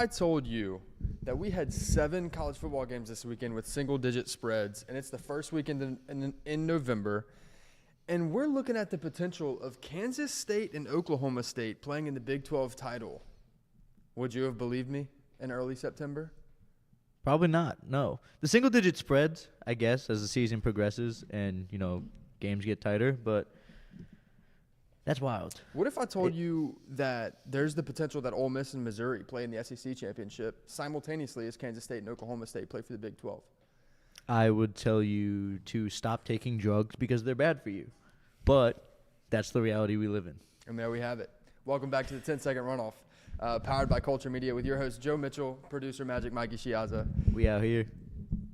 I told you that we had 7 college football games this weekend with single-digit spreads, and it's the first weekend in November, and we're looking at the potential of Kansas State and Oklahoma State playing in the Big 12 title, would you have believed me in early September? Probably not, no. The single-digit spreads, I guess, as the season progresses and, games get tighter, but that's wild. What if I told you that there's the potential that Ole Miss and Missouri play in the SEC championship simultaneously as Kansas State and Oklahoma State play for the Big 12? I would tell you to stop taking drugs because they're bad for you. But that's the reality we live in. And there we have it. Welcome back to the 10-second runoff, powered by Culture Media with your host, Joe Mitchell, producer Magic Mikey Shiaza. We out here.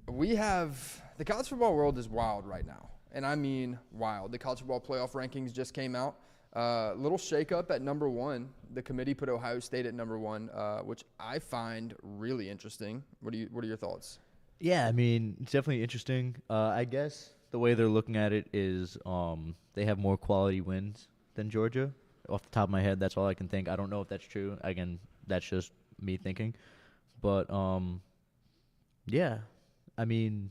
We have – the college football world is wild right now. And I mean wild. The college football playoff rankings just came out. Little shakeup at number 1. The committee put Ohio State at number 1, which I find really interesting. What are your thoughts? Yeah, I mean, it's definitely interesting. I guess the way they're looking at it is they have more quality wins than Georgia. Off the top of my head, that's all I can think. I don't know if that's true. Again, that's just me thinking. But, yeah, I mean,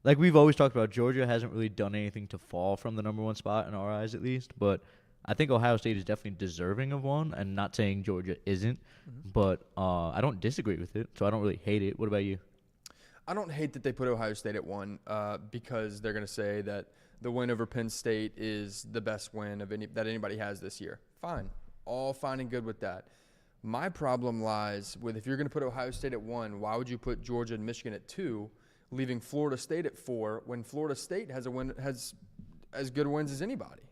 like we've always talked about, Georgia hasn't really done anything to fall from the number 1 spot in our eyes, at least. But I think Ohio State is definitely deserving of one, and not saying Georgia isn't. Mm-hmm. But I don't disagree with it, so I don't really hate it. What about you? I don't hate that they put Ohio State at 1 because they're going to say that the win over Penn State is the best win that anybody has this year. Fine. All fine and good with that. My problem lies with if you're going to put Ohio State at 1, why would you put Georgia and Michigan at 2, leaving Florida State at 4 when Florida State has as good wins as anybody?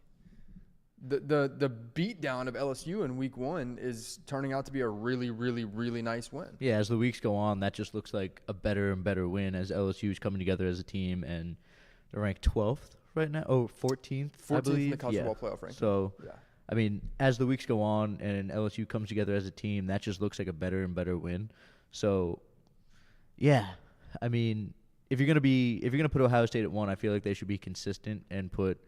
The beatdown of LSU in week 1 is turning out to be a really, really, really nice win. Yeah, as the weeks go on, that just looks like a better and better win as LSU is coming together as a team, and they're ranked 12th right now. Oh, 14th, I believe. In the college football playoff ranking. So, yeah. I mean, as the weeks go on and LSU comes together as a team, that just looks like a better and better win. So, yeah, I mean, if you're gonna put Ohio State at 1, I feel like they should be consistent and put.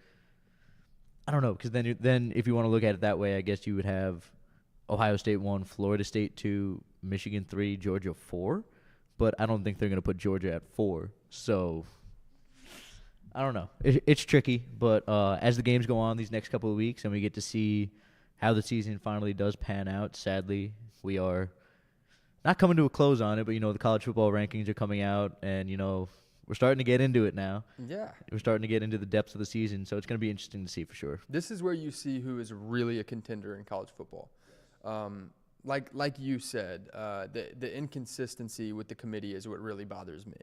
I don't know, because then if you want to look at it that way, I guess you would have Ohio State 1, Florida State 2, Michigan 3, Georgia 4. But I don't think they're going to put Georgia at 4. So, I don't know. It's tricky. But as the games go on these next couple of weeks and we get to see how the season finally does pan out, sadly, we are not coming to a close on it. But, the college football rankings are coming out and, we're starting to get into it now. Yeah. We're starting to get into the depths of the season, so it's going to be interesting to see for sure. This is where you see who is really a contender in college football. Like you said, the inconsistency with the committee is what really bothers me.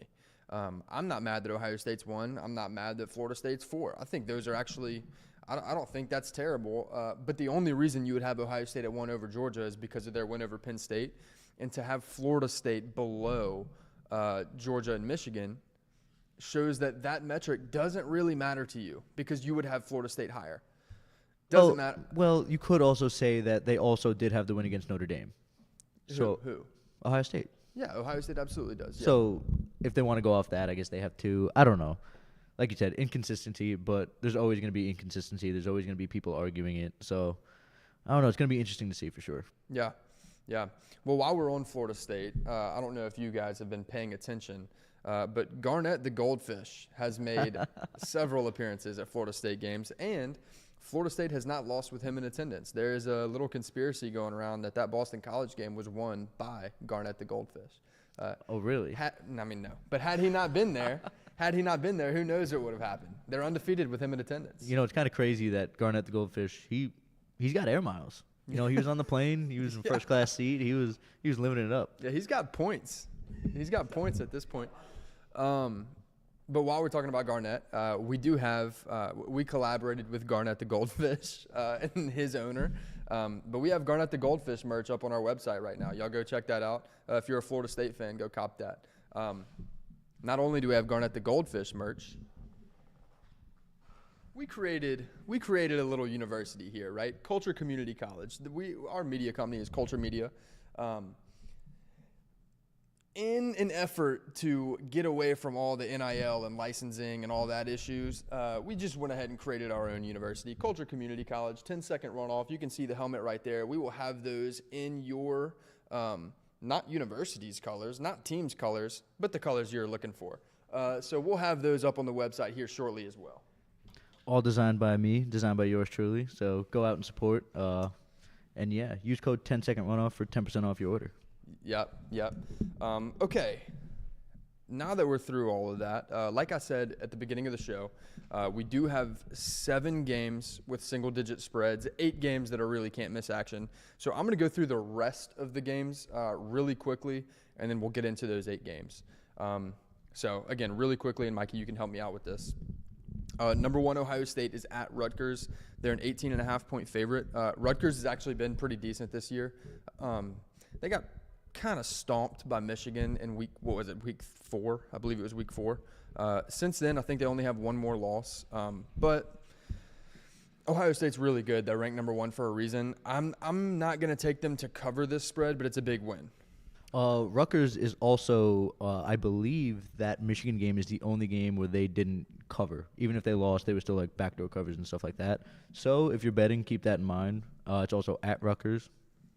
I'm not mad that Ohio State's 1. I'm not mad that Florida State's 4. I think those are actually I don't think that's terrible. But the only reason you would have Ohio State at 1 over Georgia is because of their win over Penn State. And to have Florida State below Georgia and Michigan shows that metric doesn't really matter to you because you would have Florida State higher. Doesn't matter. Well, you could also say that they also did have the win against Notre Dame. Who? Ohio State. Yeah, Ohio State absolutely does. Yeah. So if they want to go off that, I guess they have 2. I don't know. Like you said, inconsistency, but there's always going to be inconsistency. There's always going to be people arguing it. So I don't know. It's going to be interesting to see for sure. Yeah. Well, while we're on Florida State, I don't know if you guys have been paying attention, but Garnett the Goldfish has made several appearances at Florida State games, and Florida State has not lost with him in attendance. There is a little conspiracy going around that Boston College game was won by Garnett the Goldfish. Oh, really? No. But had he not been there, who knows what would have happened? They're undefeated with him in attendance. It's kind of crazy that Garnett the Goldfish, he's got air miles. He was on the plane. He was in first class seat. He was living it up. Yeah, he's got points. He's got points at this point. But while we're talking about Garnett, we collaborated with Garnett the Goldfish and his owner. But we have Garnett the Goldfish merch up on our website right now. Y'all go check that out. If you're a Florida State fan, go cop that. Not only do we have Garnett the Goldfish merch, we created a little university here, right? Culture Community College. Our media company is Culture Media. In an effort to get away from all the NIL and licensing and all that issues, we just went ahead and created our own university, Culture Community College, 10-second runoff. You can see the helmet right there. We will have those in your not university's colors, not team's colors, but the colors you're looking for. So we'll have those up on the website here shortly as well. All designed by me, designed by yours truly. So go out and support. And yeah, use code 10-second runoff for 10% off your order. Yep. Okay. Now that we're through all of that, like I said at the beginning of the show, we do have 7 games with single-digit spreads, 8 games that are really can't miss action. So I'm going to go through the rest of the games really quickly, and then we'll get into those 8 games. So, again, really quickly, and Mikey, you can help me out with this. Number 1, Ohio State is at Rutgers. They're an 18.5-point favorite. Rutgers has actually been pretty decent this year. They got kind of stomped by Michigan in week 4? I believe it was week 4. Since then, I think they only have one more loss. But Ohio State's really good. They're ranked number 1 for a reason. I'm not going to take them to cover this spread, but it's a big win. Rutgers is also, I believe that Michigan game is the only game where they didn't cover. Even if they lost, they were still like backdoor covers and stuff like that. So if you're betting, keep that in mind. It's also at Rutgers.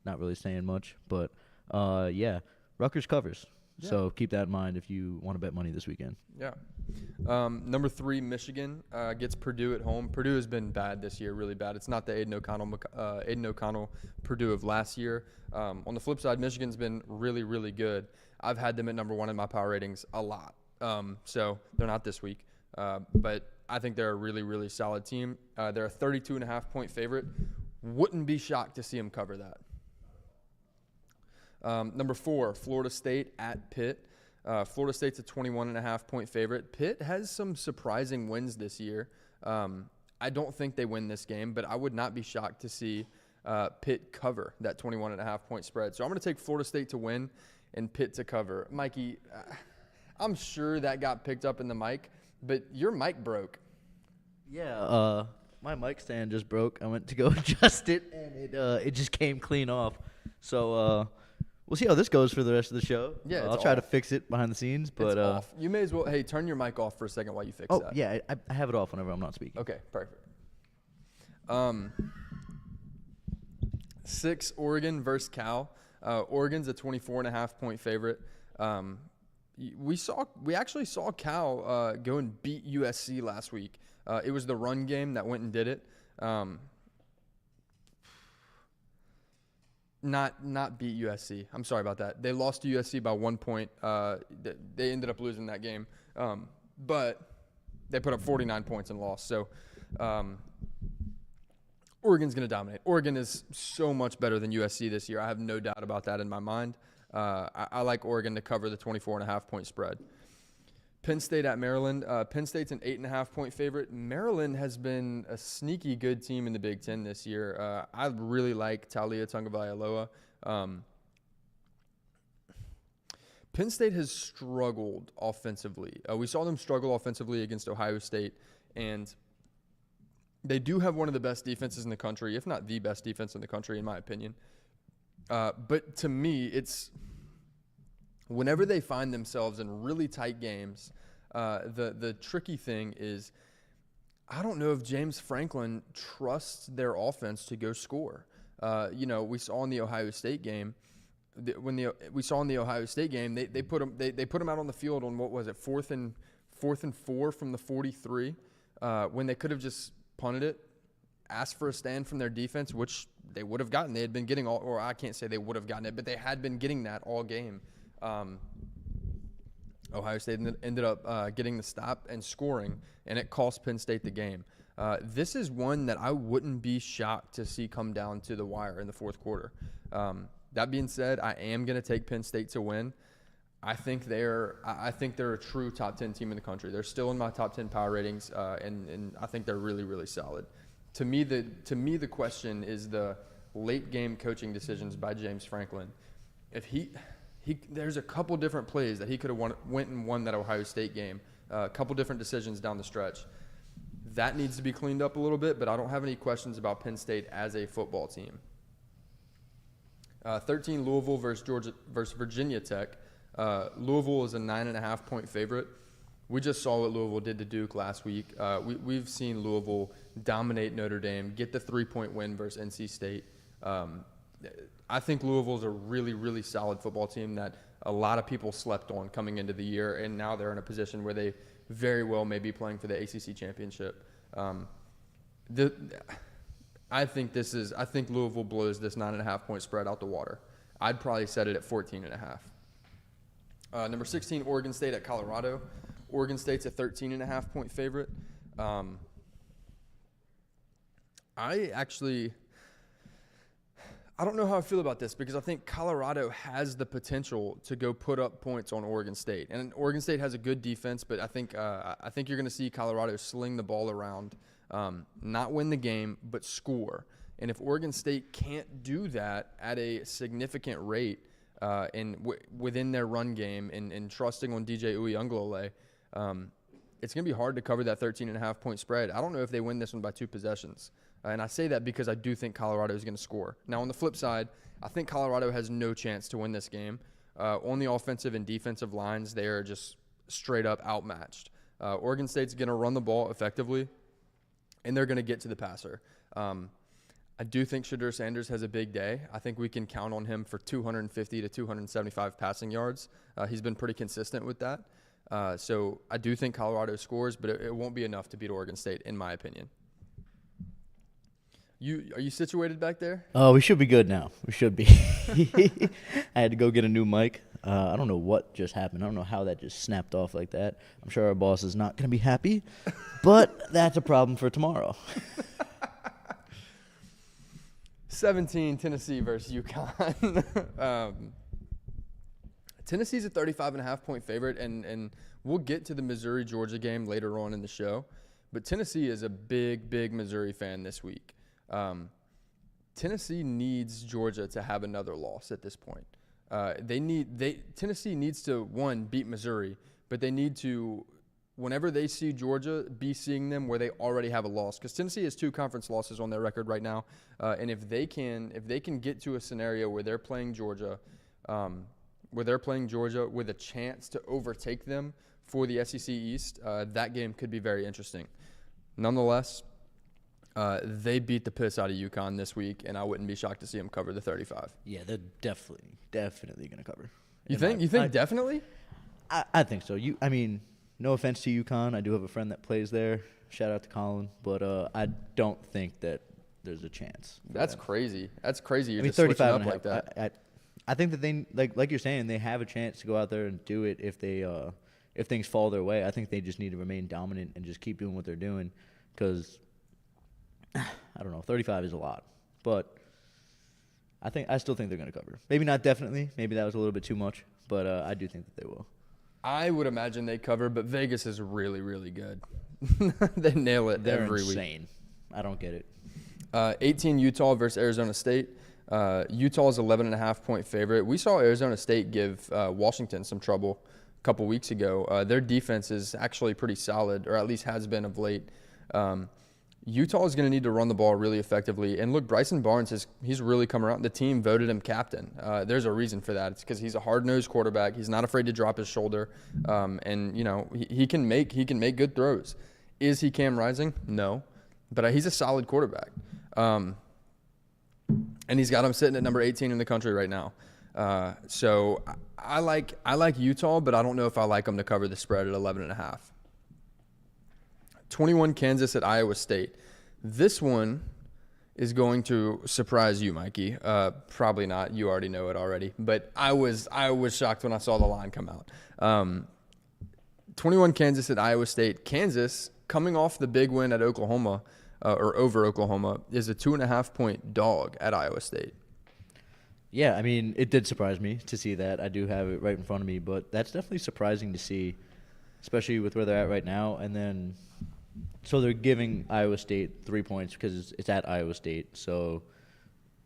Not really saying much, but yeah, Rutgers covers. Yeah. So keep that in mind if you want to bet money this weekend. Yeah. Number 3, Michigan gets Purdue at home. Purdue has been bad this year, really bad. It's not the Aiden O'Connell Purdue of last year. On the flip side, Michigan's been really, really good. I've had them at number 1 in my power ratings a lot. So they're not this week. But I think they're a really, really solid team. They're a 32.5-point favorite. Wouldn't be shocked to see them cover that. Number 4, Florida State at Pitt. Florida State's a 21.5-point favorite. Pitt has some surprising wins this year. I don't think they win this game, but I would not be shocked to see Pitt cover that 21.5-point spread. So I'm going to take Florida State to win and Pitt to cover. Mikey, I'm sure that got picked up in the mic, but your mic broke. Yeah, my mic stand just broke. I went to go adjust it, and it just came clean off. So we'll see how this goes for the rest of the show. Yeah, I'll try to fix it behind the scenes, but it's off. You may as well. Hey, turn your mic off for a second while you fix that. Oh yeah, I have it off whenever I'm not speaking. Okay, perfect. 6, Oregon versus Cal. Oregon's a 24.5-point favorite. We actually saw Cal go and beat USC last week. It was the run game that went and did it. Not beat USC. I'm sorry about that. They lost to USC by 1 point. They ended up losing that game. But they put up 49 points and lost. So Oregon's going to dominate. Oregon is so much better than USC this year. I have no doubt about that in my mind. I like Oregon to cover the 24.5-point spread. Penn State at Maryland. Penn State's an 8.5-point favorite. Maryland has been a sneaky good team in the Big Ten this year. I really like Taulia Tagovailoa. Penn State has struggled offensively. We saw them struggle offensively against Ohio State, and they do have one of the best defenses in the country, if not the best defense in the country, in my opinion. But to me, it's whenever they find themselves in really tight games, the tricky thing is I don't know if James Franklin trusts their offense to go score. We saw in the Ohio State game they put him out on the field on, what was it, 4th and 4 from the 43 when they could have just punted it, asked for a stand from their defense, which they would have gotten. They had been getting or I can't say they would have gotten it, but they had been getting that all game. Ohio State ended up getting the stop and scoring, and it cost Penn State the game. This is one that I wouldn't be shocked to see come down to the wire in the fourth quarter. That being said, I am going to take Penn State to win. I think they're a true top 10 team in the country. They're still in my top 10 power ratings, and I think they're really, really solid. To me, the question is the late game coaching decisions by James Franklin. If there's a couple different plays that he could have went and won that Ohio State game. A couple different decisions down the stretch. That needs to be cleaned up a little bit, but I don't have any questions about Penn State as a football team. 13, Louisville versus Virginia Tech. Louisville is a 9.5-point favorite. We just saw what Louisville did to Duke last week. We've seen Louisville dominate Notre Dame, get the 3-point win versus NC State. I think Louisville's a really, really solid football team that a lot of people slept on coming into the year, and now they're in a position where they very well may be playing for the ACC championship. I think Louisville blows this 9.5-point spread out the water. I'd probably set it at 14.5. Number 16, Oregon State at Colorado. Oregon State's a 13.5-point favorite. I don't know how I feel about this because I think Colorado has the potential to go put up points on Oregon State, and Oregon State has a good defense. But I think you're going to see Colorado sling the ball around, not win the game, but score. And if Oregon State can't do that at a significant rate, within their run game and trusting on DJ Uiagalelei, it's going to be hard to cover that 13.5-point spread. I don't know if they win this one by 2 possessions. And I say that because I do think Colorado is going to score. Now, on the flip side, I think Colorado has no chance to win this game. On the offensive and defensive lines, they are just straight up outmatched. Oregon State's going to run the ball effectively, and they're going to get to the passer. I do think Shedeur Sanders has a big day. I think we can count on him for 250 to 275 passing yards. He's been pretty consistent with that. So I do think Colorado scores, but it won't be enough to beat Oregon State, in my opinion. Are you situated back there? Oh, we should be good now. We should be. I had to go get a new mic. I don't know what just happened. I don't know how that just snapped off like that. I'm sure our boss is not going to be happy, but that's a problem for tomorrow. 17, Tennessee versus UConn. Tennessee's a 35.5-point favorite, and we'll get to the Missouri-Georgia game later on in the show. But Tennessee is a big, big Missouri fan this week. Tennessee needs Georgia to have another loss at this point. Tennessee needs to, one, beat Missouri, but they need to, whenever they see Georgia, be seeing them where they already have a loss. Because Tennessee has 2 conference losses on their record right now, and if they can get to a scenario where they're playing Georgia, with a chance to overtake them for the SEC East, that game could be very interesting. Nonetheless, they beat the piss out of UConn this week, and I wouldn't be shocked to see them cover the 35. Yeah, they're definitely going to cover. You think definitely? I think so. I mean, no offense to UConn. I do have a friend that plays there. Shout out to Colin. But I don't think that there's a chance. That's crazy. That's crazy. You're just 35 switching and up a like half. that. I think that they, like you're saying, they have a chance to go out there and do it if things fall their way. I think they just need to remain dominant and just keep doing what they're doing because – I don't know. 35 is a lot, but I still think they're going to cover. Maybe not definitely. Maybe that was a little bit too much, but I do think that they will. I would imagine they cover, but Vegas is really, really good. They nail it They're every insane. week. I don't get it. 18 Utah versus Arizona State. Utah is 11.5-point favorite. We saw Arizona State give Washington some trouble a couple weeks ago. Their defense is actually pretty solid, or at least has been of late. Utah is going to need to run the ball really effectively. And look, Bryson Barnes, he's really come around. The team voted him captain. There's a reason for that. It's because he's a hard-nosed quarterback. He's not afraid to drop his shoulder. And, you know, he can make good throws. Is he Cam Rising? No. But he's a solid quarterback. And he's got him sitting at number 18 in the country right now. So I like Utah, but I don't know if I like them to cover the spread at 11.5. 21 Kansas at Iowa State. This one is going to surprise you, Mikey. Probably not. You already know it already. But I was shocked when I saw the line come out. 21 Kansas at Iowa State. Kansas, coming off the big win at Oklahoma, or over Oklahoma, is a 2.5-point dog at Iowa State. Yeah, I mean, it did surprise me to see that. I do have it right in front of me, but that's definitely surprising to see, especially with where they're at right now. And then, so they're giving Iowa State 3 points because it's at Iowa State. So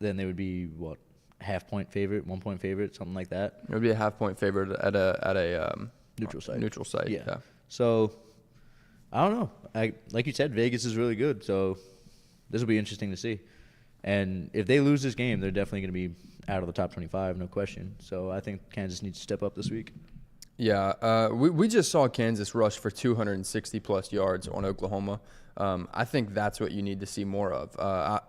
then they would be, what, half-point favorite, 1 point favorite, something like that? It would be a half-point favorite at a neutral site. Neutral site, yeah. So, I don't know. Like you said, Vegas is really good, so this will be interesting to see. And if they lose this game, they're definitely going to be out of the top 25, no question. So I think Kansas needs to step up this week. Yeah, we just saw Kansas rush for 260-plus yards on Oklahoma. I think that's what you need to see more of.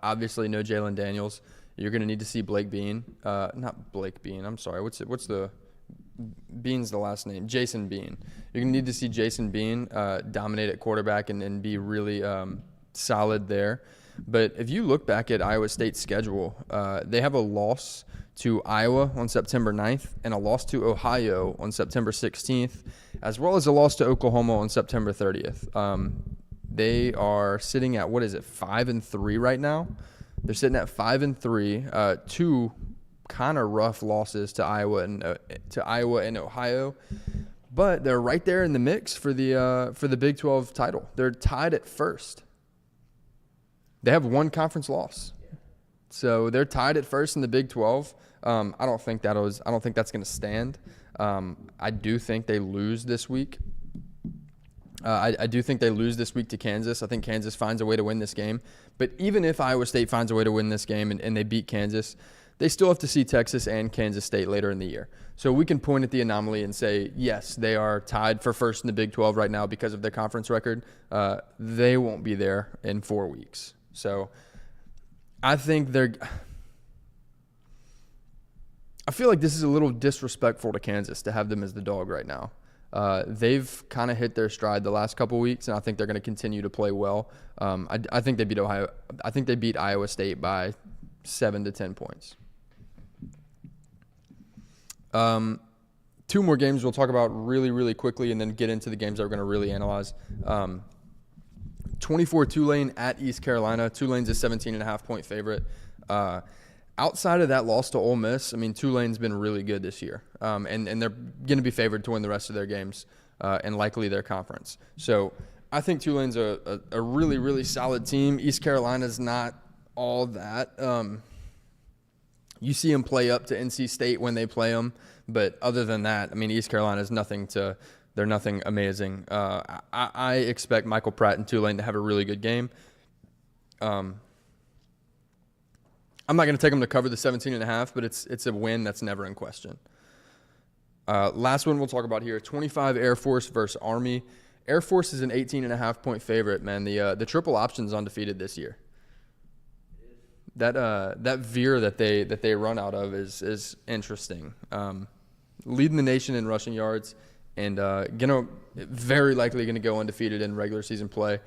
Obviously, no Jalen Daniels. You're going to need to see Blake Bean. Not Blake Bean. I'm sorry. What's the Bean's the last name? Jason Bean. You're going to need to see Jason Bean dominate at quarterback and be really solid there. But if you look back at Iowa State's schedule, they have a loss to Iowa on September 9th and a loss to Ohio on September 16th, as well as a loss to Oklahoma on September 30th. They are sitting at, 5-3 right now? They're sitting at 5-3, two kind of rough losses to Iowa and Ohio, but they're right there in the mix for the Big 12 title. They're tied at first. They have one conference loss, so they're tied at first in the Big 12. I don't think that's going to stand. I do think they lose this week. I do think they lose this week to Kansas. I think Kansas finds a way to win this game. But even if Iowa State finds a way to win this game and they beat Kansas, they still have to see Texas and Kansas State later in the year. So we can point at the anomaly and say, yes, they are tied for first in the Big 12 right now because of their conference record. They won't be there in 4 weeks. So I think I feel like this is a little disrespectful to Kansas to have them as the dog right now. They've kind of hit their stride the last couple weeks, and I think they're going to continue to play well. I think they beat Ohio. I think they beat Iowa State by 7 to 10 points. 2 more games we'll talk about really, really quickly, and then get into the games that we're going to really analyze. 24 Tulane at East Carolina. Tulane's a 17.5-point favorite. Outside of that loss to Ole Miss, I mean, Tulane's been really good this year, and they're going to be favored to win the rest of their games and likely their conference. So I think Tulane's a really, really solid team. East Carolina's not all that. You see them play up to NC State when they play them, but other than that, I mean, East Carolina's they're nothing amazing. I expect Michael Pratt and Tulane to have a really good game. I'm not going to take them to cover the 17.5, but it's a win that's never in question. Last one we'll talk about here, 25 Air Force versus Army. Air Force is an 18.5-point favorite, man. The triple option's undefeated this year. That veer that they run out of is interesting. Leading the nation in rushing yards and very likely going to go undefeated in regular season play.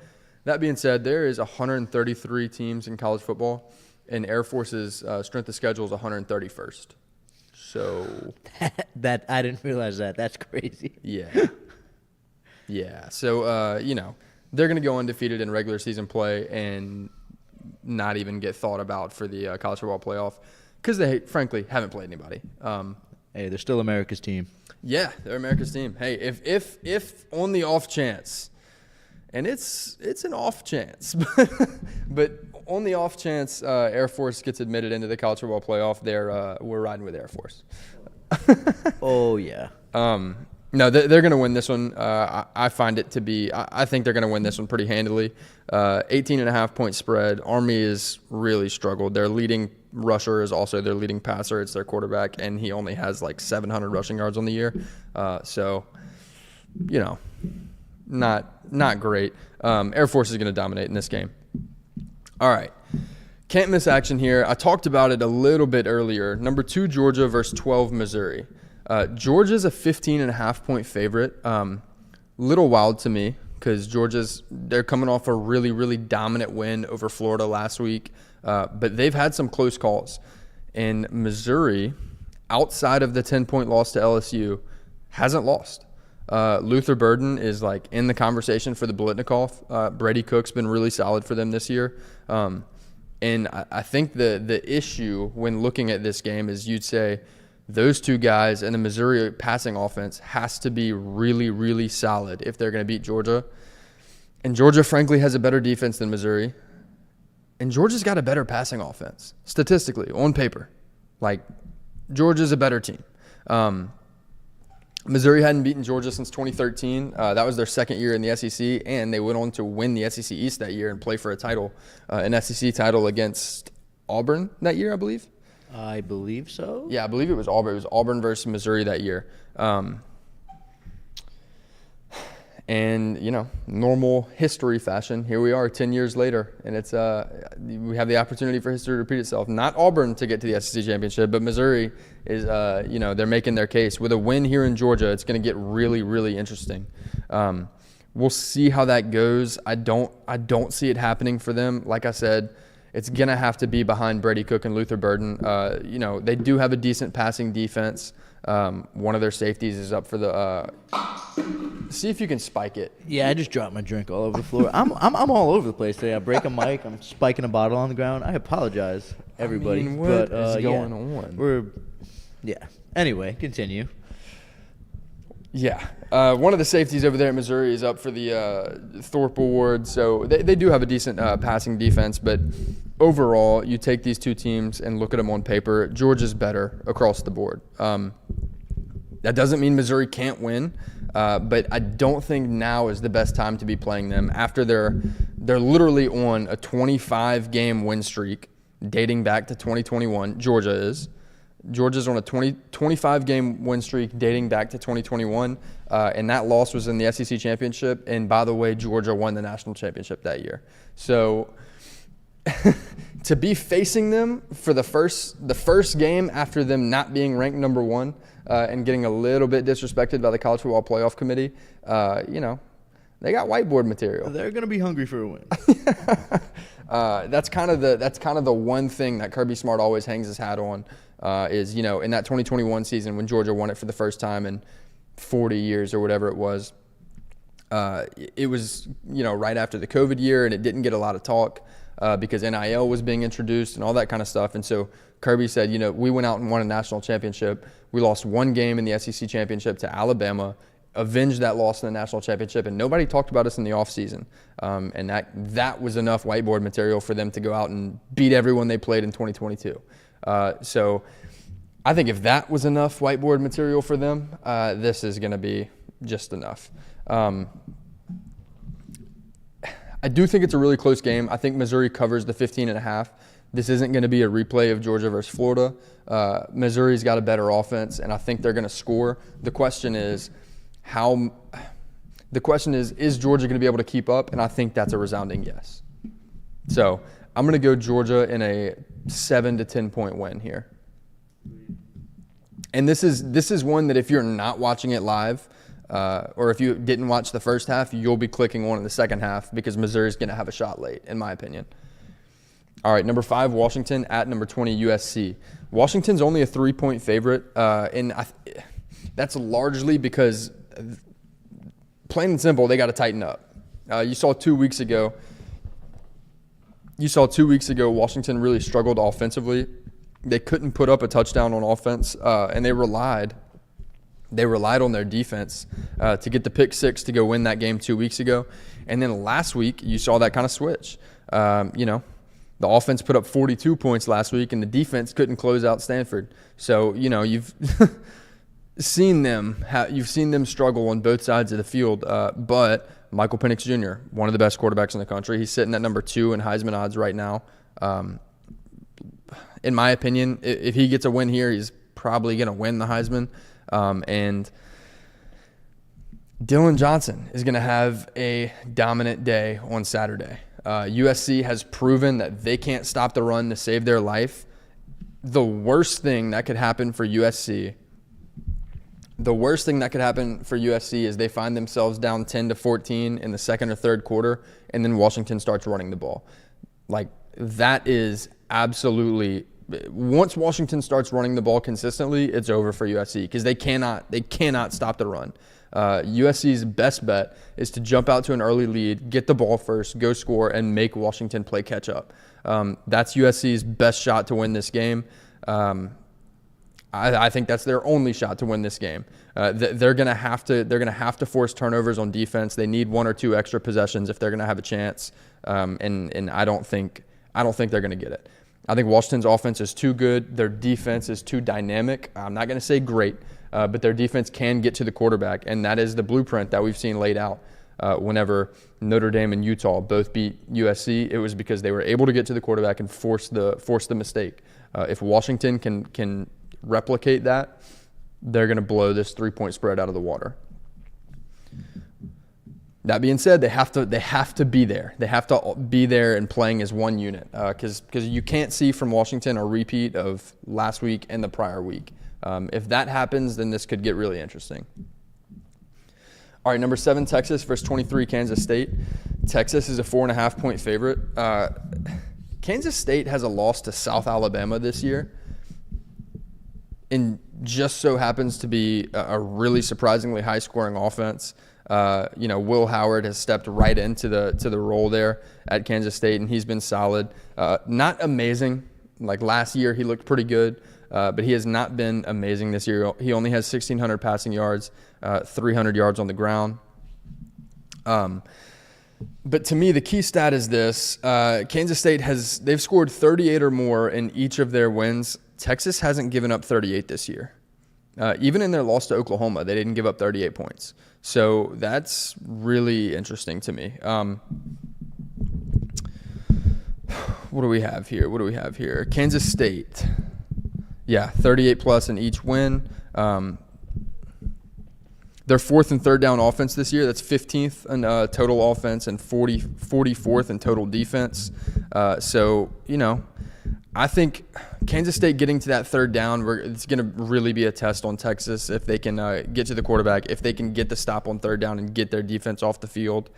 That being said, there is 133 teams in college football, and Air Force's strength of schedule is 131st. So that I didn't realize that. That's crazy. Yeah. Yeah. So they're going to go undefeated in regular season play and not even get thought about for the college football playoff because they frankly haven't played anybody. Hey, they're still America's team. Yeah, they're America's team. Hey, if on the off chance, and it's an off chance, but on the off chance Air Force gets admitted into the college football playoff, we're riding with Air Force. Oh yeah. No, they're going to win this one. I find it to be. I think they're going to win this one pretty handily. 18.5-point spread. Army has really struggled. Their leading rusher is also their leading passer. It's their quarterback, and he only has like 700 rushing yards on the year. So, not great. Air Force is going to dominate in this game. All right. Can't miss action here. I talked about it a little bit earlier. Number 2, Georgia versus 12, Missouri. Georgia's a 15.5-point favorite. Little wild to me because they're coming off a really, really dominant win over Florida last week. But they've had some close calls. And Missouri, outside of the 10-point loss to LSU, hasn't lost. Luther Burden is like in the conversation for the Blitnikoff. Brady Cook's been really solid for them this year. And I think the issue when looking at this game is you'd say those two guys and the Missouri passing offense has to be really, really solid if they're going to beat Georgia. And Georgia, frankly, has a better defense than Missouri. And Georgia's got a better passing offense, statistically, on paper. Like, Georgia's a better team. Missouri hadn't beaten Georgia since 2013. That was their second year in the SEC, and they went on to win the SEC East that year and play for a title, an SEC title against Auburn that year, I believe. I believe so. Yeah, I believe it was Auburn. It was Auburn versus Missouri that year. And, normal history fashion, here we are 10 years later, and it's we have the opportunity for history to repeat itself. Not Auburn to get to the SEC championship, but Missouri is, they're making their case. With a win here in Georgia, it's going to get really, really interesting. We'll see how that goes. I don't see it happening for them. Like I said, it's going to have to be behind Brady Cook and Luther Burden. They do have a decent passing defense. One of their safeties is up for the see if you can spike it. Yeah, I just dropped my drink all over the floor. I'm all over the place today. I break a mic. I'm spiking a bottle on the ground. I apologize, everybody. What is going on? Anyway, continue. Yeah. One of the safeties over there at Missouri is up for the Thorpe Award. So they do have a decent passing defense. But overall, you take these two teams and look at them on paper, Georgia's better across the board. That doesn't mean Missouri can't win. But I don't think now is the best time to be playing them after they're literally on a 25-game win streak dating back to 2021. Georgia's on a 25-game win streak dating back to 2021, and that loss was in the SEC championship. And by the way, Georgia won the national championship that year. So to be facing them for the first game after them not being ranked number one and getting a little bit disrespected by the College Football Playoff Committee, they got whiteboard material. They're gonna be hungry for a win. That's kind of the one thing that Kirby Smart always hangs his hat on. Is in that 2021 season when Georgia won it for the first time in 40 years or whatever it was. It was right after the COVID year, and it didn't get a lot of talk because NIL was being introduced and all that kind of stuff. And so Kirby said, we went out and won a national championship. We lost one game in the SEC championship to Alabama, avenged that loss in the national championship, and nobody talked about us in the offseason. And that was enough whiteboard material for them to go out and beat everyone they played in 2022. So I think if that was enough whiteboard material for them, this is going to be just enough. I do think it's a really close game. I think Missouri covers the 15.5. This isn't going to be a replay of Georgia versus Florida. Missouri's got a better offense, and I think they're going to score. The question is, is Georgia going to be able to keep up? And I think that's a resounding yes. So I'm going to go Georgia in a 7 to 10 point win here. And this is one that if you're not watching it live, or if you didn't watch the first half, you'll be clicking on in the second half because Missouri's going to have a shot late, in my opinion. All right, number 5, Washington at number 20, USC. Washington's only a 3-point favorite, and that's largely because, plain and simple, they got to tighten up. You saw 2 weeks ago, Washington really struggled offensively. They couldn't put up a touchdown on offense, and they relied on their defense to get the pick six to go win that game 2 weeks ago. And then last week, you saw that kind of switch. The offense put up 42 points last week, and the defense couldn't close out Stanford. So, you've seen them struggle on both sides of the field. But Michael Penix Jr., one of the best quarterbacks in the country, he's sitting at number 2 in Heisman odds right now. In my opinion, if he gets a win here, he's probably going to win the Heisman. And Dylan Johnson is going to have a dominant day on Saturday. USC has proven that they can't stop the run to save their life. The worst thing that could happen for USC is they find themselves down 10-14 in the second or third quarter, and then Washington starts running the ball. Like, that is absolutely – once Washington starts running the ball consistently, it's over for USC because they cannot stop the run. USC's best bet is to jump out to an early lead, get the ball first, go score, and make Washington play catch up. That's USC's best shot to win this game. I think that's their only shot to win this game. They're gonna have to force turnovers on defense. They need 1 or 2 extra possessions if they're gonna have a chance. And I don't think they're gonna get it. I think Washington's offense is too good. Their defense is too dynamic. I'm not gonna say great, but their defense can get to the quarterback, and that is the blueprint that we've seen laid out. Whenever Notre Dame and Utah both beat USC, it was because they were able to get to the quarterback and force the mistake. If Washington can replicate that, they're going to blow this 3-point spread out of the water. That being said, they have to be there. They have to be there and playing as one unit, because you can't see from Washington a repeat of last week and the prior week. If that happens, then this could get really interesting. All right, number 7, Texas versus 23, Kansas State. Texas is a 4.5-point favorite. Kansas State has a loss to South Alabama this year, and just so happens to be a really surprisingly high-scoring offense. Will Howard has stepped right into the role there at Kansas State, and he's been solid. Not amazing. Like last year, he looked pretty good, but he has not been amazing this year. He only has 1,600 passing yards, 300 yards on the ground. But to me, the key stat is this. Kansas State they've scored 38 or more in each of their wins. Texas hasn't given up 38 this year. Even in their loss to Oklahoma, they didn't give up 38 points. So that's really interesting to me. What do we have here? Kansas State. Yeah, 38 plus in each win. Their 4th and 3rd down offense this year, that's 15th in total offense and 44th in total defense. I think Kansas State getting to that 3rd down, it's going to really be a test on Texas if they can get to the quarterback, if they can get the stop on 3rd down and get their defense off the field.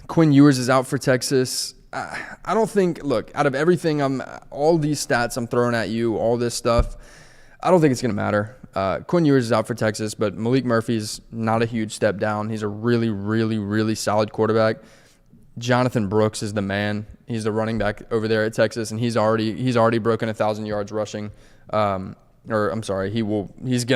Quinn Ewers is out for Texas. I don't think, look, out of everything, all these stats I'm throwing at you, all this stuff, I don't think it's going to matter. Quinn Ewers is out for Texas, but Malik Murphy's not a huge step down. He's a really, really, really solid quarterback. Jonathan Brooks is the man. He's the running back over there at Texas, and he's already broken 1,000 yards rushing. He's going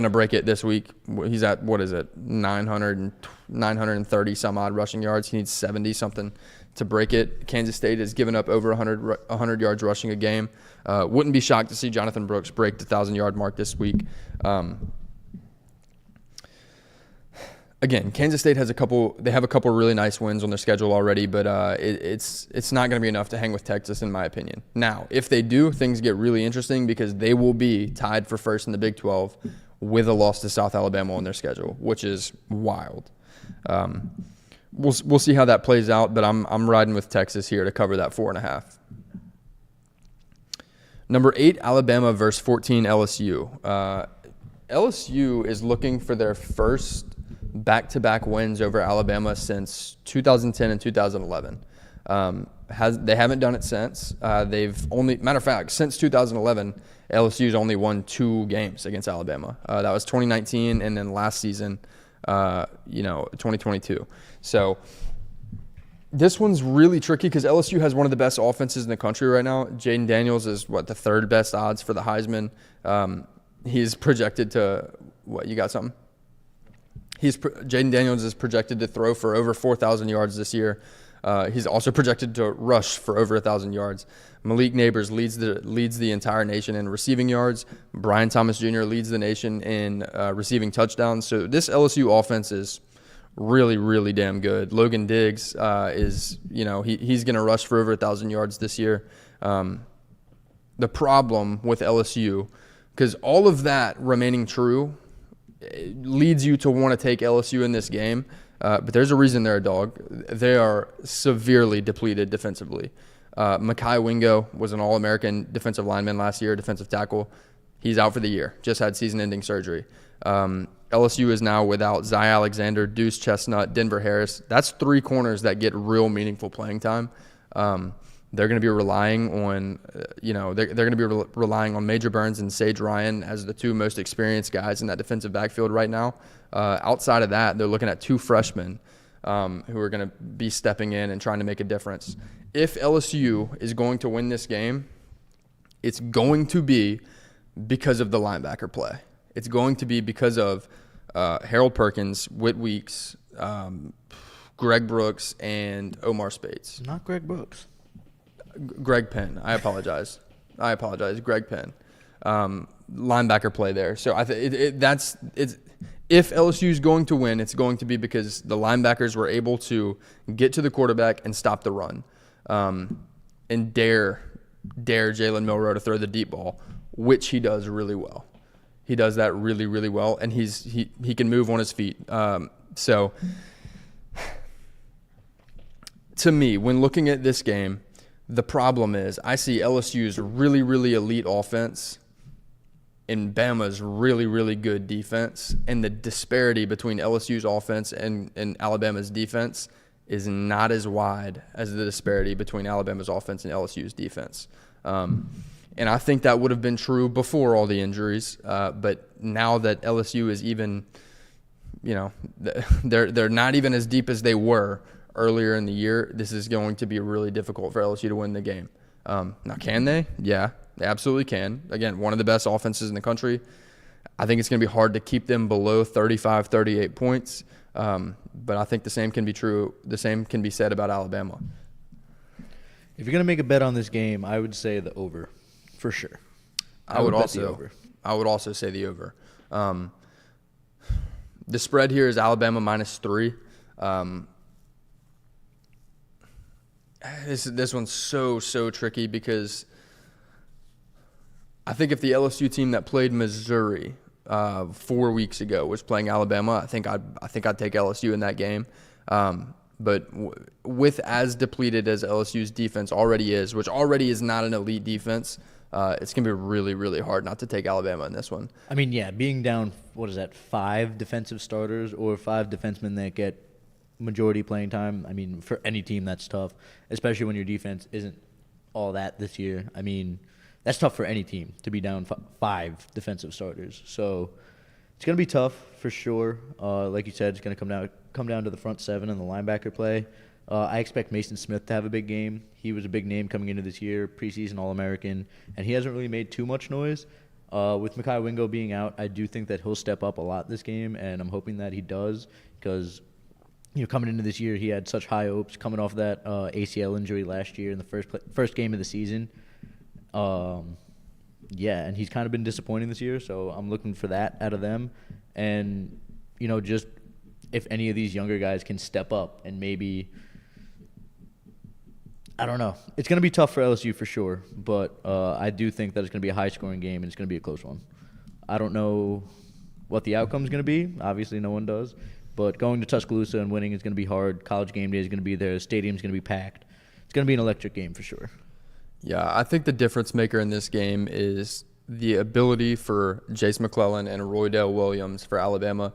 to break it this week. He's at, 930 some odd rushing yards. He needs 70 something to break it. Kansas State has given up over 100 yards rushing a game. Wouldn't be shocked to see Jonathan Brooks break the 1,000-yard mark this week. Again, Kansas State has a couple really nice wins on their schedule already, but it's not going to be enough to hang with Texas, in my opinion. Now, if they do, things get really interesting because they will be tied for first in the Big 12 with a loss to South Alabama on their schedule, which is wild. We'll see how that plays out, but I'm riding with Texas here to cover that 4.5. Number 8, Alabama versus 14, LSU. LSU is looking for their first back-to-back wins over Alabama since 2010 and 2011. They haven't done it since. Matter of fact, since 2011, LSU's only won 2 games against Alabama. That was 2019, and then last season, 2022. So this one's really tricky because LSU has one of the best offenses in the country right now. Jaden Daniels is the 3rd best odds for the Heisman. He's projected to you got something? Jaden Daniels is projected to throw for over 4,000 yards this year. He's also projected to rush for over 1,000 yards. Malik Neighbors leads the entire nation in receiving yards. Brian Thomas Jr. leads the nation in receiving touchdowns. So this LSU offense is really, really damn good. Logan Diggs he's going to rush for over 1,000 yards this year. The problem with LSU, because all of that remaining true, leads you to want to take LSU in this game. But there's a reason they're a dog. They are severely depleted defensively. Mekhi Wingo was an All-American defensive lineman last year, defensive tackle. He's out for the year, just had season-ending surgery. LSU is now without Zy Alexander, Deuce Chestnut, Denver Harris. That's 3 corners that get real meaningful playing time. They're going to be relying on, they're going to be relying on Major Burns and Sage Ryan as the 2 most experienced guys in that defensive backfield right now. Outside of that, they're looking at 2 freshmen who are going to be stepping in and trying to make a difference. If LSU is going to win this game, it's going to be because of the linebacker play. It's going to be because of Harold Perkins, Whit Weeks, Greg Brooks, and Omar Spates. Not Greg Brooks. Greg Penn. I apologize. Greg Penn. Linebacker play there. So if LSU is going to win, it's going to be because the linebackers were able to get to the quarterback and stop the run, and dare Jalen Milroe to throw the deep ball, which he does really well. He does that really, really well, and he can move on his feet. So to me, when looking at this game, the problem is I see LSU's really, really elite offense and Bama's really, really good defense, and the disparity between LSU's offense and Alabama's defense is not as wide as the disparity between Alabama's offense and LSU's defense. And I think that would have been true before all the injuries, but now that LSU is even, they're not even as deep as they were earlier in the year, this is going to be really difficult for LSU to win the game. Now, can they? Yeah. They absolutely can. Again, one of the best offenses in the country. I think it's going to be hard to keep them below 35, 38 points. But I think the same can be true. The same can be said about Alabama. If you're going to make a bet on this game, I would say the over for sure. I would also say the over. The spread here is Alabama -3. This one's so tricky because I think if the LSU team that played Missouri 4 weeks ago was playing Alabama, I think I'd take LSU in that game. But with as depleted as LSU's defense already is, which already is not an elite defense, it's going to be really, really hard not to take Alabama in this one. I mean, yeah, being down, 5 defensive starters or 5 defensemen that get majority playing time, I mean, for any team that's tough, especially when your defense isn't all that this year. I mean, that's tough for any team to be down 5 defensive starters. So it's going to be tough for sure. Like you said, it's going to come down to the front 7 and the linebacker play. I expect Mason Smith to have a big game. He was a big name coming into this year, preseason All-American, and he hasn't really made too much noise. With Mekhi Wingo being out, I do think that he'll step up a lot this game, and I'm hoping that he does because, coming into this year, he had such high hopes coming off that ACL injury last year in the first game of the season. And he's kind of been disappointing this year, so I'm looking for that out of them. And, just if any of these younger guys can step up and maybe, I don't know. It's going to be tough for LSU for sure, but I do think that it's going to be a high-scoring game and it's going to be a close one. I don't know what the outcome is going to be. Obviously, no one does. But going to Tuscaloosa and winning is going to be hard. College game day is going to be there. The stadium's going to be packed. It's going to be an electric game for sure. Yeah, I think the difference maker in this game is the ability for Jace McClellan and Roydell Williams for Alabama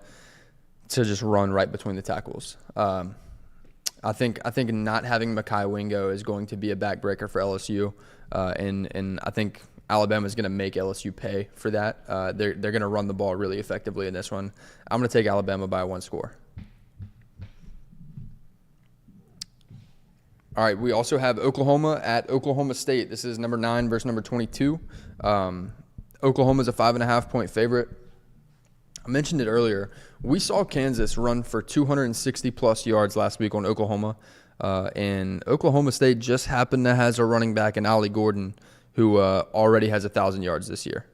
to just run right between the tackles. I think not having Mekhi Wingo is going to be a backbreaker for LSU, and I think Alabama is going to make LSU pay for that. They're going to run the ball really effectively in this one. I'm going to take Alabama by 1 score. All right, we also have Oklahoma at Oklahoma State. This is number 9 versus number 22. Oklahoma's a 5.5-point favorite. I mentioned it earlier. We saw Kansas run for 260-plus yards last week on Oklahoma, and Oklahoma State just happened to has a running back in Ollie Gordon who already has 1,000 yards this year.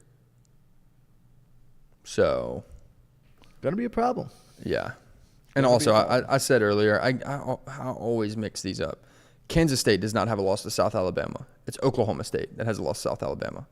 So, Gonna be a problem. Yeah. And also, I said earlier, I always mix these up. Kansas State does not have a loss to South Alabama. It's Oklahoma State that has a loss to South Alabama.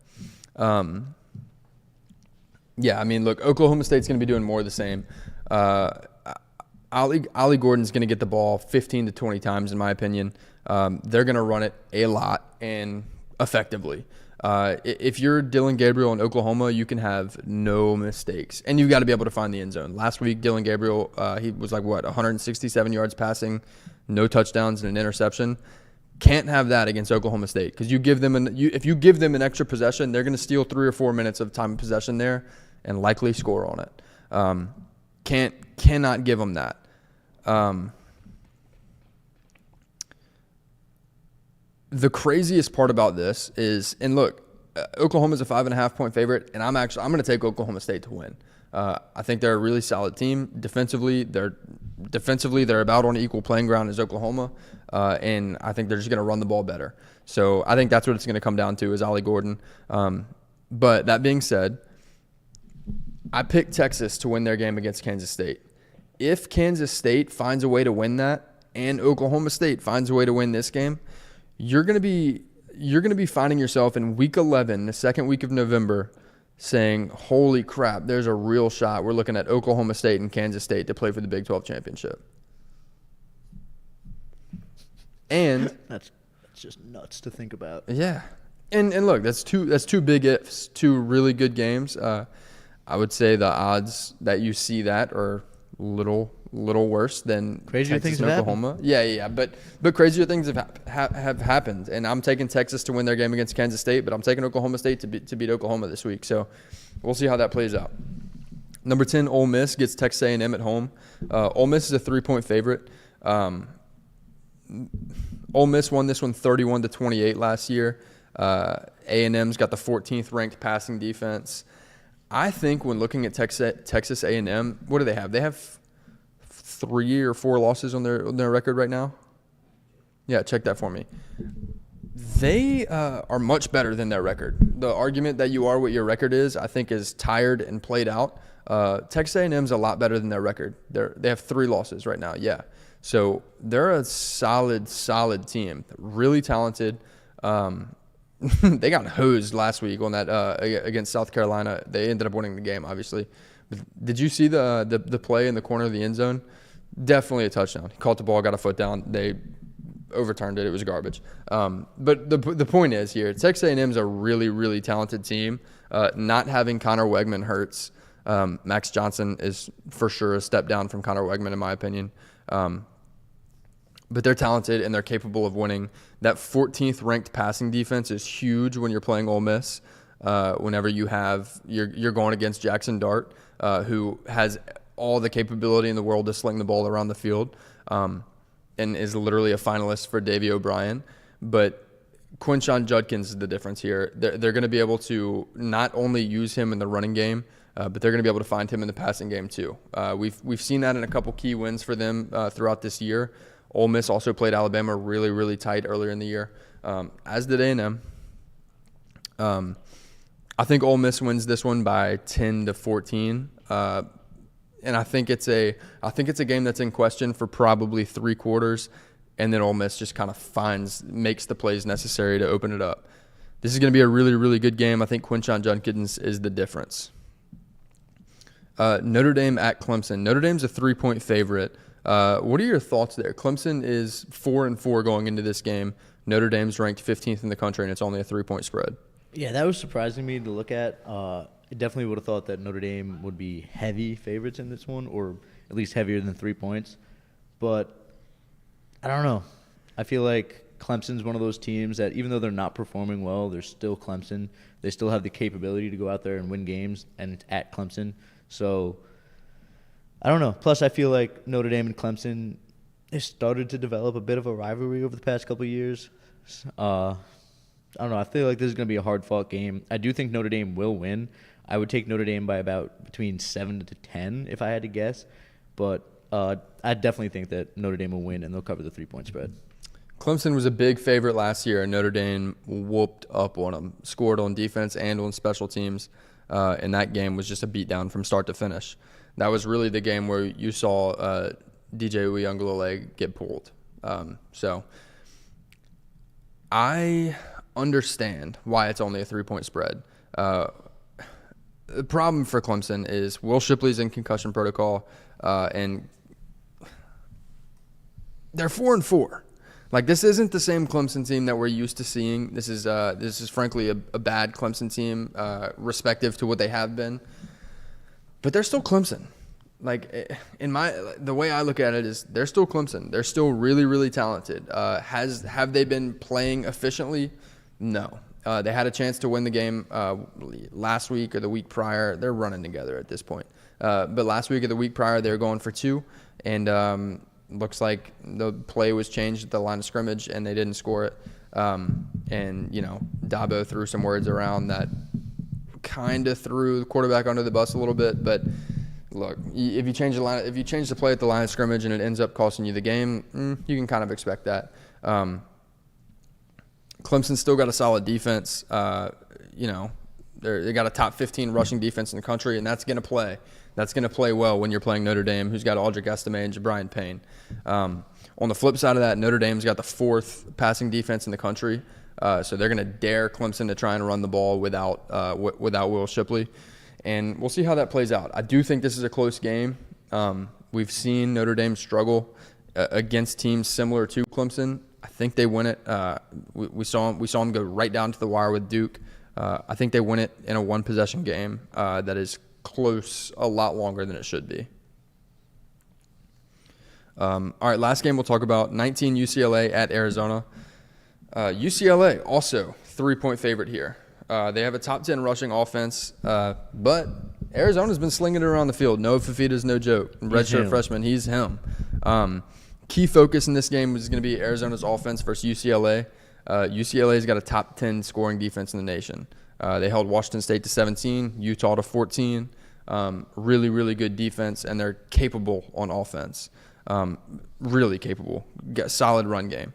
Yeah, I mean, look, Oklahoma State's going to be doing more of the same. Ollie Gordon's going to get the ball 15 to 20 times, in my opinion. They're going to run it a lot and effectively. If you're Dylan Gabriel in Oklahoma, you can have no mistakes. And you've got to be able to find the end zone. Last week, Dylan Gabriel, he was 167 yards passing, no touchdowns, and an interception. Can't have that against Oklahoma State because if you give them an extra possession, they're going to steal 3 or 4 minutes of time of possession there and likely score on it. Cannot give them that. The craziest part about this is, and look, Oklahoma's a 5.5-point favorite, and I'm going to take Oklahoma State to win. I think they're a really solid team. Defensively, they're about on equal playing ground as Oklahoma, and I think they're just going to run the ball better. So I think that's what it's going to come down to is Ollie Gordon. But that being said, I picked Texas to win their game against Kansas State. If Kansas State finds a way to win that, and Oklahoma State finds a way to win this game, you're going to be finding yourself in Week 11, the second week of November, saying, holy crap, there's a real shot. We're looking at Oklahoma State and Kansas State to play for the Big 12 championship. And that's just nuts to think about. Yeah. And look, that's two big ifs, two really good games. I would say the odds that you see that are little worse than crazier Texas things and have Oklahoma. happened. Yeah. But crazier things have happened, and I'm taking Texas to win their game against Kansas State, but I'm taking Oklahoma State to beat Oklahoma this week. So we'll see how that plays out. Number 10, Ole Miss gets Texas A&M at home. Ole Miss is a 3-point favorite. Ole Miss won this one 31-28 last year. A&M's got the 14th ranked passing defense. I think when looking at Texas A&M, what do they have? They have 3 or 4 losses on their record right now. Yeah, check that for me. They are much better than their record. The argument that you are what your record is, I think, is tired and played out. Texas A&M's a lot better than their record. They have 3 losses right now. Yeah, so they're a solid team. Really talented. They got hosed last week on that against South Carolina. They ended up winning the game, obviously. But did you see the play in the corner of the end zone? Definitely a touchdown. He caught the ball, got a foot down. They overturned it. It was garbage. But the point is here, Texas A&M's a really talented team. Not having Connor Wegman hurts. Max Johnson is for sure a step down from Connor Wegman, in my opinion. But they're talented and they're capable of winning. That 14th ranked passing defense is huge when you're playing Ole Miss. Whenever you're going against Jackson Dart, who has all the capability in the world to sling the ball around the field, and is literally a finalist for Davey O'Brien. But Quinshon Judkins is the difference here. They're going to be able to not only use him in the running game, but they're going to be able to find him in the passing game too. We've seen that in a couple key wins for them throughout this year. Ole Miss also played Alabama really tight earlier in the year, as did A&M. I think Ole Miss wins this one by 10-14, and I think it's a game that's in question for probably 3 quarters, and then Ole Miss just kind of makes the plays necessary to open it up. This is going to be a really good game. I think Quinshon Judkins is the difference. Notre Dame at Clemson. Notre Dame's a 3-point favorite. What are your thoughts there? Clemson is 4-4 going into this game. Notre Dame's ranked 15th in the country, and it's only a 3-point spread. Yeah, that was surprising me to look at. I definitely would have thought that Notre Dame would be heavy favorites in this one, or at least heavier than 3 points. But I don't know. I feel like Clemson's one of those teams that even though they're not performing well, they're still Clemson. They still have the capability to go out there and win games, and it's at Clemson. So I don't know. Plus, I feel like Notre Dame and Clemson have started to develop a bit of a rivalry over the past couple of years. I don't know. I feel like this is going to be a hard-fought game. I do think Notre Dame will win. I would take Notre Dame by about between 7 to 10 if I had to guess. But I definitely think that Notre Dame will win, and they'll cover the 3-point spread. Clemson was a big favorite last year, and Notre Dame whooped up on them, scored on defense and on special teams, and that game was just a beatdown from start to finish. That was really the game where you saw DJ Uiagalelei get pulled. So I understand why it's only a 3-point spread. The problem for Clemson is Will Shipley's in concussion protocol, and they're 4-4. Like, this isn't the same Clemson team that we're used to seeing. This is frankly a bad Clemson team, respective to what they have been. But they're still Clemson. Like, the way I look at it is they're still Clemson. They're still really talented. Have they been playing efficiently? No. They had a chance to win the game last week or the week prior. They're running together at this point. But last week or the week prior, they were going for 2, and looks like the play was changed at the line of scrimmage, and they didn't score it. And Dabo threw some words around that kind of threw the quarterback under the bus a little bit. But look, if you change the play at the line of scrimmage and it ends up costing you the game, you can kind of expect that. Clemson's still got a solid defense. They got a top 15 rushing defense in the country, and that's going to play. That's going to play well when you're playing Notre Dame, who's got Audric Estime and Brian Payne. On the flip side of that, Notre Dame's got the 4th passing defense in the country. So they're going to dare Clemson to try and run the ball without Will Shipley. And we'll see how that plays out. I do think this is a close game. We've seen Notre Dame struggle against teams similar to Clemson. I think they win it. We saw them go right down to the wire with Duke. I think they win it in a one-possession game that is close a lot longer than it should be. All right, last game we'll talk about, 19 UCLA at Arizona. UCLA also 3-point favorite here. They have a top 10 rushing offense, but Arizona's been slinging it around the field. Noah Fafita's no joke. Redshirt freshman, he's him. Key focus in this game is going to be Arizona's offense versus UCLA. UCLA's got a top 10 scoring defense in the nation. They held Washington State to 17, Utah to 14. Really, really good defense, and they're capable on offense. Really capable. Got a solid run game.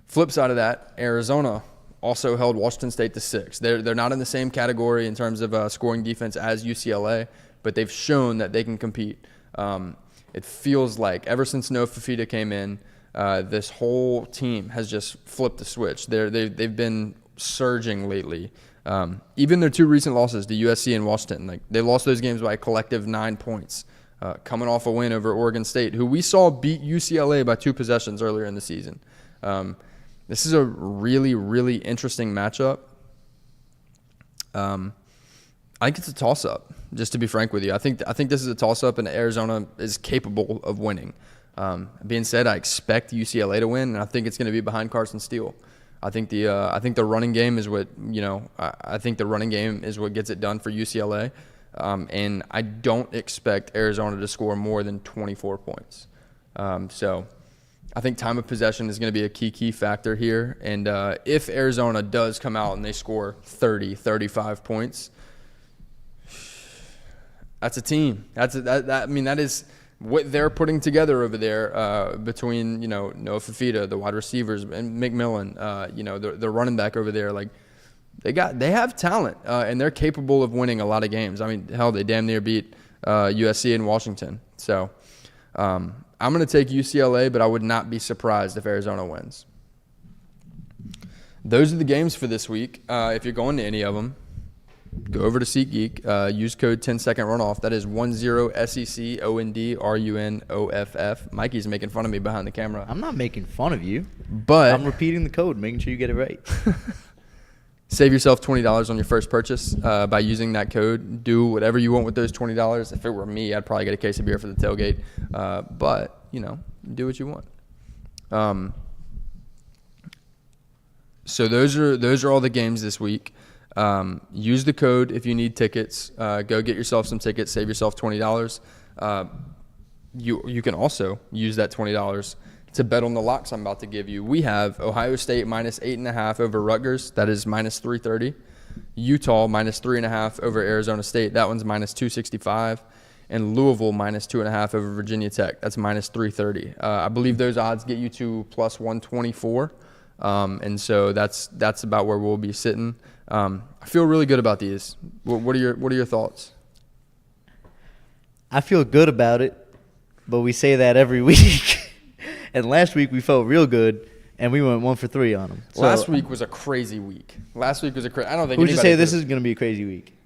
Flip side of that, Arizona also held Washington State to 6. They're not in the same category in terms of scoring defense as UCLA, but they've shown that they can compete. It feels like ever since Noah Fafita came in, this whole team has just flipped the switch. They've been surging lately. Even their 2 recent losses to USC and Washington, like they lost those games by a collective 9 points. Coming off a win over Oregon State, who we saw beat UCLA by 2 possessions earlier in the season. This is a really, really interesting matchup. I think it's a toss-up, just to be frank with you. I think this is a toss-up, and Arizona is capable of winning. Being said, I expect UCLA to win, and I think it's going to be behind Carson Steele. I think the running game is what I think the running game is what gets it done for UCLA, and I don't expect Arizona to score more than 24 points. So I think time of possession is going to be a key factor here, and if Arizona does come out and they score 30, 35 points, that's a team. That is what they're putting together over there between Noah Fafita, the wide receivers, and McMillan, the running back over there. Like they have talent and they're capable of winning a lot of games. I mean, hell, they damn near beat USC and Washington. So I'm going to take UCLA, but I would not be surprised if Arizona wins. Those are the games for this week. If you're going to any of them, go over to SeatGeek. Use code 10-second runoff. That is 10SECONDRUNOFF. Mikey's making fun of me behind the camera. I'm not making fun of you, but I'm repeating the code, making sure you get it right. Save yourself $20 on your first purchase by using that code. Do whatever you want with those $20. If it were me, I'd probably get a case of beer for the tailgate. But do what you want. So those are all the games this week. Use the code if you need tickets. Go get yourself some tickets. Save yourself $20. You can also use that $20 to bet on the locks I'm about to give you. We have Ohio State minus 8.5 over Rutgers. That is minus 330. Utah minus 3.5 over Arizona State. That one's minus 265. And Louisville minus 2.5 over Virginia Tech. That's minus 330. I believe those odds get you to plus 124. And so that's about where we'll be sitting. I feel really good about these. What are your thoughts? I feel good about it, but we say that every week. And last week we felt real good, and we went 1 for 3 on them. So last week was a crazy week. I don't think. Who'd you say this is going to be a crazy week?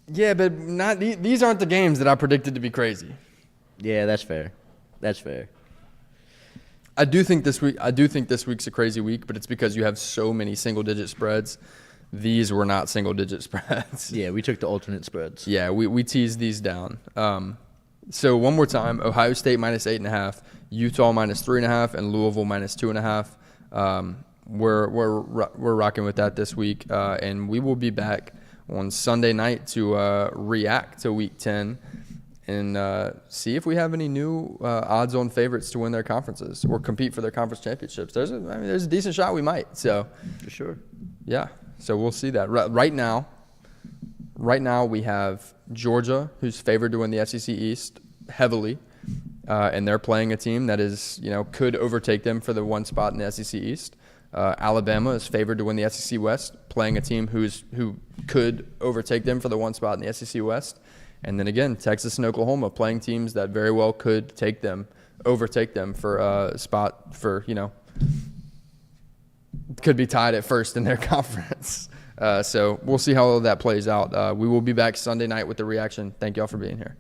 Yeah, but not these aren't the games that I predicted to be crazy. Yeah, that's fair. I do think this week's a crazy week, but it's because you have so many single-digit spreads. These were not single-digit spreads. Yeah, we took the alternate spreads. Yeah, we teased these down. So one more time: Ohio State minus 8.5, Utah minus 3.5, and Louisville minus 2.5. We're rocking with that this week, and we will be back on Sunday night to react to Week 10 and see if we have any new odds-on favorites to win their conferences or compete for their conference championships. There's a decent shot we might. So for sure. Yeah. So we'll see that. Right now we have Georgia, who's favored to win the SEC East heavily, and they're playing a team that is could overtake them for the one spot in the SEC East. Alabama is favored to win the SEC West, playing a team who could overtake them for the one spot in the SEC West. And then again, Texas and Oklahoma playing teams that very well could overtake them for a spot for could be tied at first in their conference. So we'll see how all that plays out. We will be back Sunday night with the reaction. Thank y'all for being here.